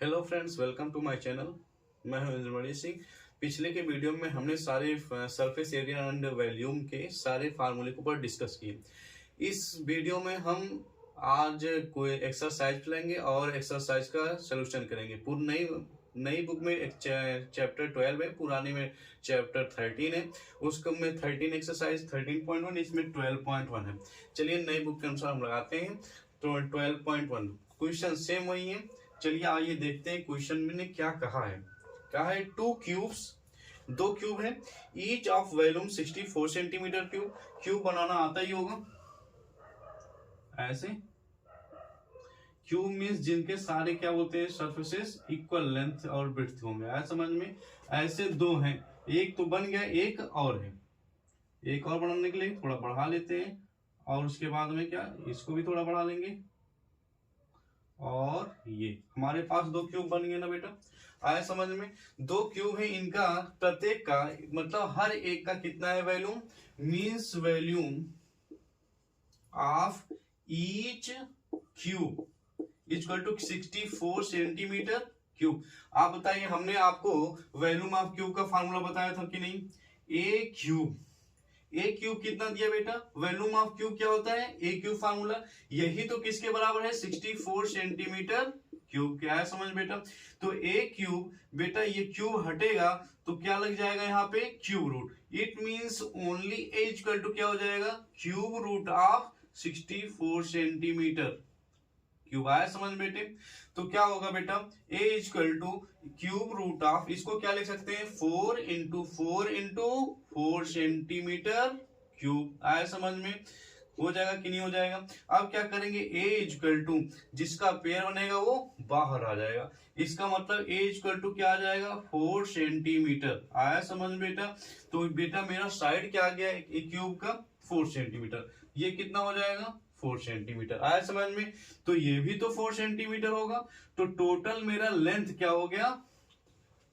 Hello friends, welcome to my channel. मैं हूं इंद्रमणि सिंह। पिछले के वीडियो में हमने सारे सरफेस एरिया एंड वॉल्यूम के सारे फार्मूले के ऊपर डिस्कस किए। इस वीडियो में हम आज कोई एक्सरसाइज लेंगे और एक्सरसाइज का सोल्यूशन करेंगे। पूरी नई नई बुक में एक चैप्टर 12 है, पुराने में चैप्टर 13 है। उसको में 13 एक्सरसाइज 13.1, इसमें 12.1 है। चलिए नई बुक के अनुसार हम लगाते हैं। तो 12.1 क्वेश्चन सेम वही है। चलिए आइए देखते हैं क्वेश्चन में ने क्या कहा है। कहा है टू क्यूब्स, दो क्यूब है, each of volume 64 centimetre cube. Cube बनाना आता ही होगा। ऐसे क्यूब मीन्स जिनके सारे क्या होते हैं, सरफेसेस इक्वल लेंथ और ब्रेड्थ होंगे। आया समझ में? ऐसे दो हैं, एक तो बन गया, एक और है। एक और बनाने के लिए थोड़ा बढ़ा लेते हैं और उसके बाद में क्या, इसको भी थोड़ा बढ़ा लेंगे और ये हमारे पास दो क्यूब बन गए ना बेटा। आया समझ में? दो क्यूब है, इनका प्रत्येक का मतलब हर एक का कितना है volume, means volume of each cube equal to 64 centimetre cube. आप बताइए, हमने आपको वॉल्यूम ऑफ क्यूब का फार्मूला बताया था कि नहीं? ए क्यूब कितना दिया बेटा? वॉल्यूम ऑफ क्यूब क्या होता है? ए क्यूब फार्मूला। यही तो किसके बराबर है? 64 सेंटीमीटर क्यूब। क्या है समझ बेटा? तो ए क्यूब बेटा, ये क्यूब हटेगा तो क्या लग जाएगा यहाँ पे? Cube root. It means only A equal to क्या हो जाएगा? Cube root of 64 centimetre cube. आया समझ बेटे? तो क्या होगा बेटा? A equal to cube root of, इसको क्या लिख सकते हैं? 4 इंटू 4 इंटू 4 सेंटीमीटर क्यूब। आया समझ में? हो जाएगा कि नहीं हो जाएगा? अब क्या करेंगे? ए इक्वल टू जिसका पेयर बनेगा वो बाहर आ जाएगा। इसका मतलब ए इक्वल टू क्या आ जाएगा? 4 सेंटीमीटर। आया समझ बेटा? तो बेटा मेरा साइड क्या आ गया क्यूब का? 4 सेंटीमीटर। ये कितना हो जाएगा? 4 सेंटीमीटर। आया समझ में? तो ये भी तो 4 सेंटीमीटर होगा। तो टोटल मेरा लेंथ क्या हो गया?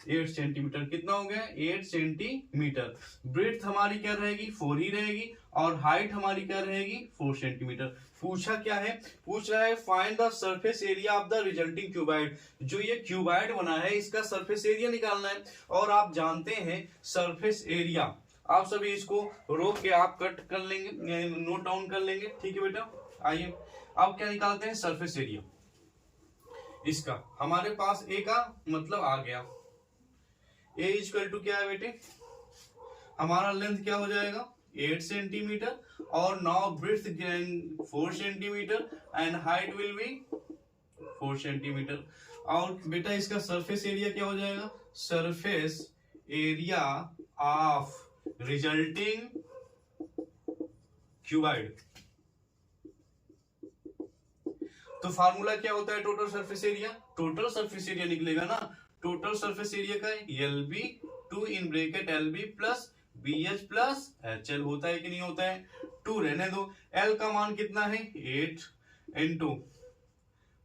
8 सेंटीमीटर। कितना हो गया? 8 सेंटीमीटर। ब्रेड्थ हमारी क्या रहेगी? 4 ही रहेगी और हाइट हमारी क्या रहेगी? 4 सेंटीमीटर। पूछा क्या है? पूछ रहा है find the surface area of the resulting cuboid. जो ये क्यूबाइड बना है इसका सरफेस एरिया निकालना है। और आप जानते हैं सरफेस एरिया, आप सभी इसको रोक के आप कट कर लेंगे, नोट डाउन कर लेंगे। ठीक है बेटा? आइए अब क्या निकालते हैं? Surface area. इसका हमारे पास ए का मतलब आ गया। ए इक्वल टू क्या है बेटे? हमारा लेंथ क्या हो जाएगा? 8 सेंटीमीटर और now breadth 4 centimetre and height will be 4 centimetre. और बेटा इसका सरफेस एरिया क्या हो जाएगा? Surface area of resulting cuboid. तो फार्मूला क्या होता है total surface area? Total surface area निकलेगा ना, टोटल सरफेस एरिया का L B 2 in bracket L B plus B H plus H L. होता है कि नहीं होता है? 2 रहने दो। एल का मान कितना है? 8 इंटू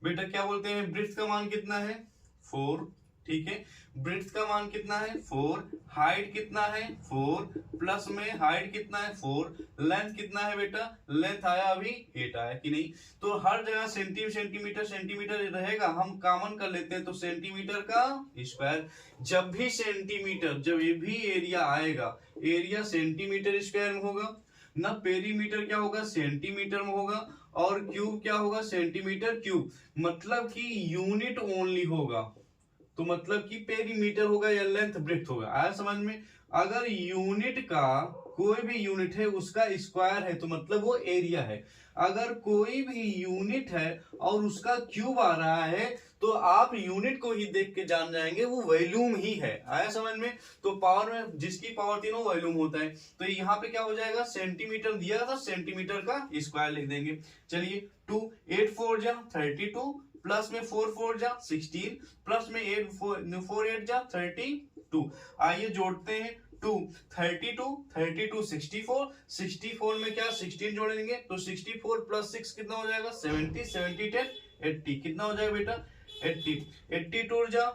बेटा क्या बोलते हैं, ब्रेड्थ का मान कितना है? 4। ठीक है, ब्रेड्थ का मान कितना है? 4। हाइट कितना है? 4 प्लस में हाइट कितना है? 4। लेंथ कितना है बेटा? लेंथ आया अभी 8 आया कि नहीं? तो हर जगह सेंटीमीटर सेंटीमीटर रहेगा, हम कॉमन कर लेते हैं तो सेंटीमीटर का स्क्वायर। जब भी सेंटीमीटर, जब ये भी एरिया आएगा, एरिया सेंटीमीटर स्क्वायर में होगा ना, पेरीमीटर क्या होगा? सेंटीमीटर में होगा और क्यूब क्या होगा? Centimetre cube. मतलब कि यूनिट ओनली होगा, तो मतलब कि पेरीमीटर होगा या लेंथ ब्रेड्थ होगा। आया समझ में? अगर यूनिट का कोई भी यूनिट है उसका स्क्वायर है तो मतलब वो एरिया है। अगर कोई भी यूनिट है और उसका क्यूब आ रहा है तो आप यूनिट को ही देख के जान जाएंगे वो वॉल्यूम ही है। आया समझ में? तो पावर में जिसकी पावर 3 वॉल्यूम होता है। तो यहाँ पे क्या हो जाएगा? सेंटीमीटर दिया था, सेंटीमीटर का स्क्वायर लिख देंगे। चलिए 2 8 4 जा 32 प्लस में 4 4 जा 16 प्लस में 8 4 8 जा 32। आइए जोड़ते हैं। 2 32 32 64 64 में क्या 16 जोड़ेंगे तो 64 प्लस 6 कितना हो जाएगा? 70 70 10 80। कितना हो जाएगा बेटा? 80 80 टू जा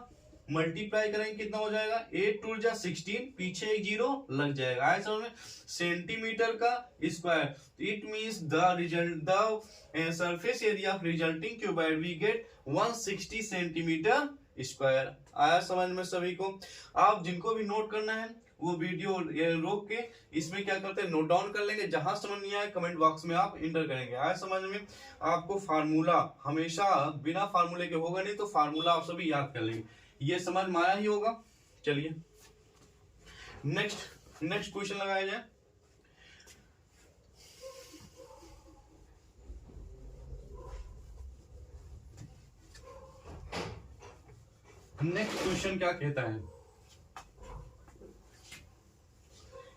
मल्टीप्लाई करेंगे कितना हो जाएगा? 8 टू जा 16, पीछे एक जीरो लग जाएगा। आया समझ में? सेंटीमीटर का square. It means the result the surface area of resulting cuboid we get 160 centimetre square. आया समझ में सभी को? आप जिनको भी नोट करना है वो वीडियो रोक के इसमें क्या करते हैं, नोट डाउन कर लेंगे, जहां समझ नहीं आए कमेंट बॉक्स में आप इंटर करेंगे। आया समझ में? आपको फार्मूला हमेशा बिना फार्मूले के होगा नहीं, तो फार्मूला आप सभी याद कर लेंगे, ये समझ में आया ही होगा। चलिए नेक्स्ट क्वेश्चन लगाया जाए। नेक्स्ट क्वेश्चन क्या कहता है,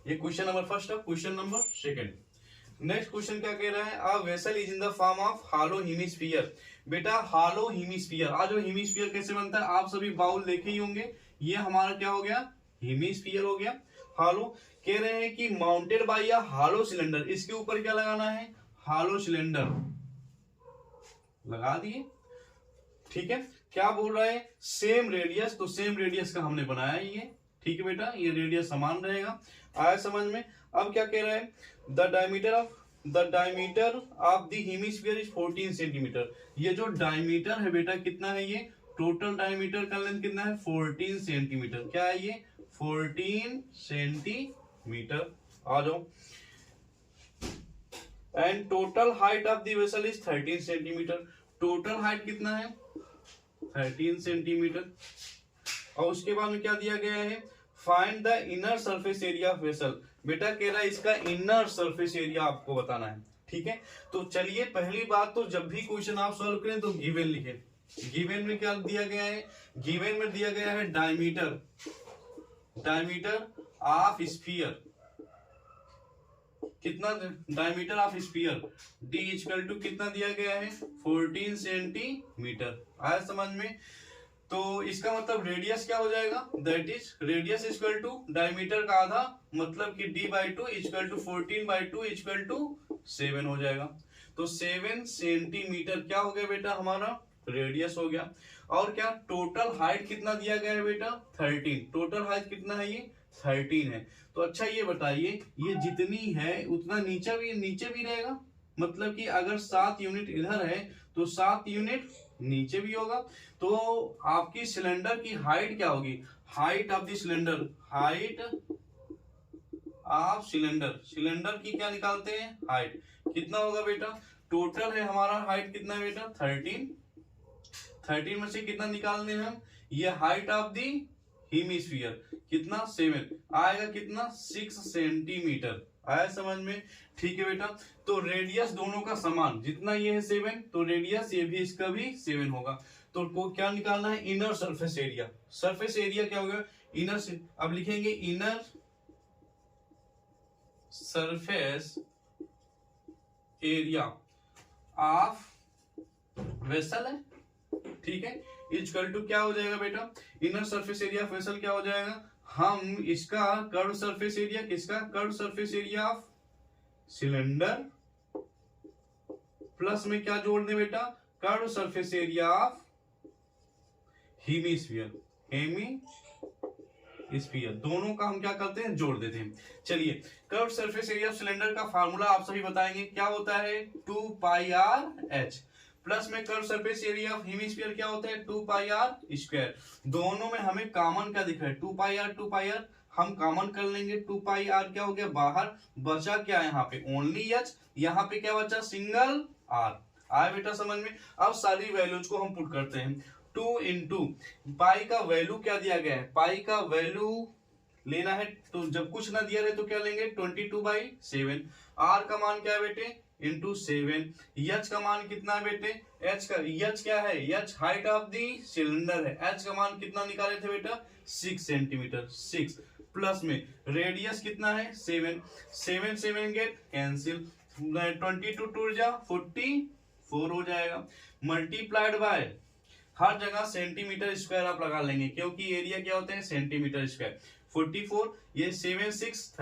ये क्वेश्चन नंबर फर्स्ट है। Question number second, next question क्या कह रहा है, a vessel is in the form of hollow hemisphere. बेटा हॉलो हेमिस्फीयर, आज जो हेमिस्फीयर कैसे बनता है आप सभी बाउल देखे ही होंगे, ये हमारा क्या हो गया, हेमिस्फीयर हो गया। हॉलो कह रहे हैं कि mounted by a hollow cylinder, इसके ऊपर क्या लगाना है, हॉलो सिलेंडर लगा दिए, ठीक है। क्या बोल रहा है, सेम रेडियस, तो सेम रेडियस का हमने बनाया ये, ठीक है बेटा, ये रेडियस समान रहेगा। आया समझ में? अब क्या कह रहा है, the diameter of the hemisphere is 14 centimetre. ये जो डायमीटर है बेटा कितना है, ये टोटल डायमीटर का लेंथ कितना है, 14 सेंटीमीटर। क्या है ये, 14 सेंटीमीटर। आ जाओ। And total height of the vessel is 13 centimetre. Total height कितना है, 13 सेंटीमीटर। और उसके बाद में क्या दिया गया है, find the inner surface area of vessel. बेटा कह रहा है इसका इनर सरफेस एरिया आपको बताना है, ठीक है। तो चलिए पहली बात, तो जब भी क्वेश्चन आप सॉल्व करें तो गिवन लिखें। गिवन में क्या दिया गया है, गिवन में दिया गया है डायमीटर ऑफ स्फीयर, कितना diameter of sphere, D equal to कितना दिया गया है, 14 सेंटीमीटर। आया समझ में? तो इसका मतलब रेडियस क्या हो जाएगा, that is radius equal to diameter का आधा, मतलब कि d by 2 equal to 14 by 2 equal to 7 हो जाएगा। तो 7 सेंटीमीटर क्या हो गया बेटा, हमारा रेडियस हो गया। और क्या, टोटल हाइट कितना दिया गया है बेटा, 13। टोटल हाइट कितना है, ये 13 है। तो अच्छा ये बताइए, ये जितनी है उतना नीचे भी रहेगा, मतलब कि अगर 7 यूनिट इधर है तो 7 यूनिट नीचे भी होगा। तो आपकी सिलेंडर की हाइट क्या होगी, height of the cylinder, height of cylinder की क्या निकालते हैं, हाइट कितना होगा बेटा, टोटल है हमारा हाइट कितना है बेटा, 13 में से कितना निकालने हैं हम, ये हाइट ऑफ द हेमिस्फीयर कितना, 7 आएगा, कितना 6 सेंटीमीटर। आया समझ में? ठीक है बेटा। तो रेडियस दोनों का समान, जितना ये है 7 तो रेडियस ये भी इसका भी 7 होगा। तो को क्या निकालना है, inner surface area. Surface area क्या होगा, इनर से अब लिखेंगे inner surface area of vessel है, ठीक है। इक्वल टू क्या हो जाएगा बेटा, inner surface area of vessel क्या हो जाएगा, हम इसका कर्व सरफेस एरिया, किसका curve surface area of cylinder, plus में क्या जोड़ दे बेटा, curve surface area of hemisphere, hemisphere दोनों का हम क्या करते हैं, जोड़ देते हैं। चलिए curve surface area of cylinder का फार्मूला आप सभी बताएंगे, क्या होता है, 2 पाई आर एच, प्लस में curve surface area of hemisphere क्या होता है, 2 पाई आर स्क्वायर। दोनों में हमें कॉमन क्या दिख रहा है, 2 पाई आर, हम कॉमन कर लेंगे, 2 पाई आर क्या हो गया बाहर, बचा क्या है यहाँ पे, ओनली एच, यहाँ पे क्या बचा, सिंगल आर। आया बेटा समझ में? अब सारी वैल्यूज को हम पुट करते हैं, 2 इंटू पाई का वैल्यू क्या दिया गया है, पाई का वैल्यू लेना है, तो जब कुछ ना दिया रहे तो क्या लेंगे, 22/7। आर का मान क्या है बेटे, इंटू 7। एच का मान कितना है बेटे, एच क्या है, H height of the cylinder है, एच का मान कितना निकाले थे बेटा, 6 सेंटीमीटर, 6 प्लस में रेडियस कितना है, 7 गेट कैंसिल, 22 2 जा 44 हो जाएगा, मल्टीप्लाइड बाय हर जगह सेंटीमीटर स्क्वायर आप लगा लेंगे, क्योंकि एरिया क्या होता है, सेंटीमीटर स्क्वायर। 44 ये 7 6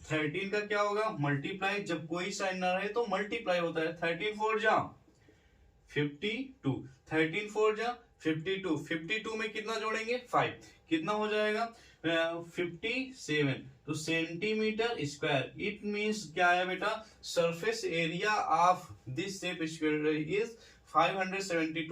13 का क्या होगा, मल्टीप्लाई, जब कोई साइन ना रहे तो मल्टीप्लाई होता है, 13 4 जा 52, 13 4 जा 52, 52 में कितना जोड़ेंगे, 5, कितना हो जाएगा 57। तो सेंटीमीटर स्क्वायर, इट मींस क्या है बेटा, surface area of this shape square is 572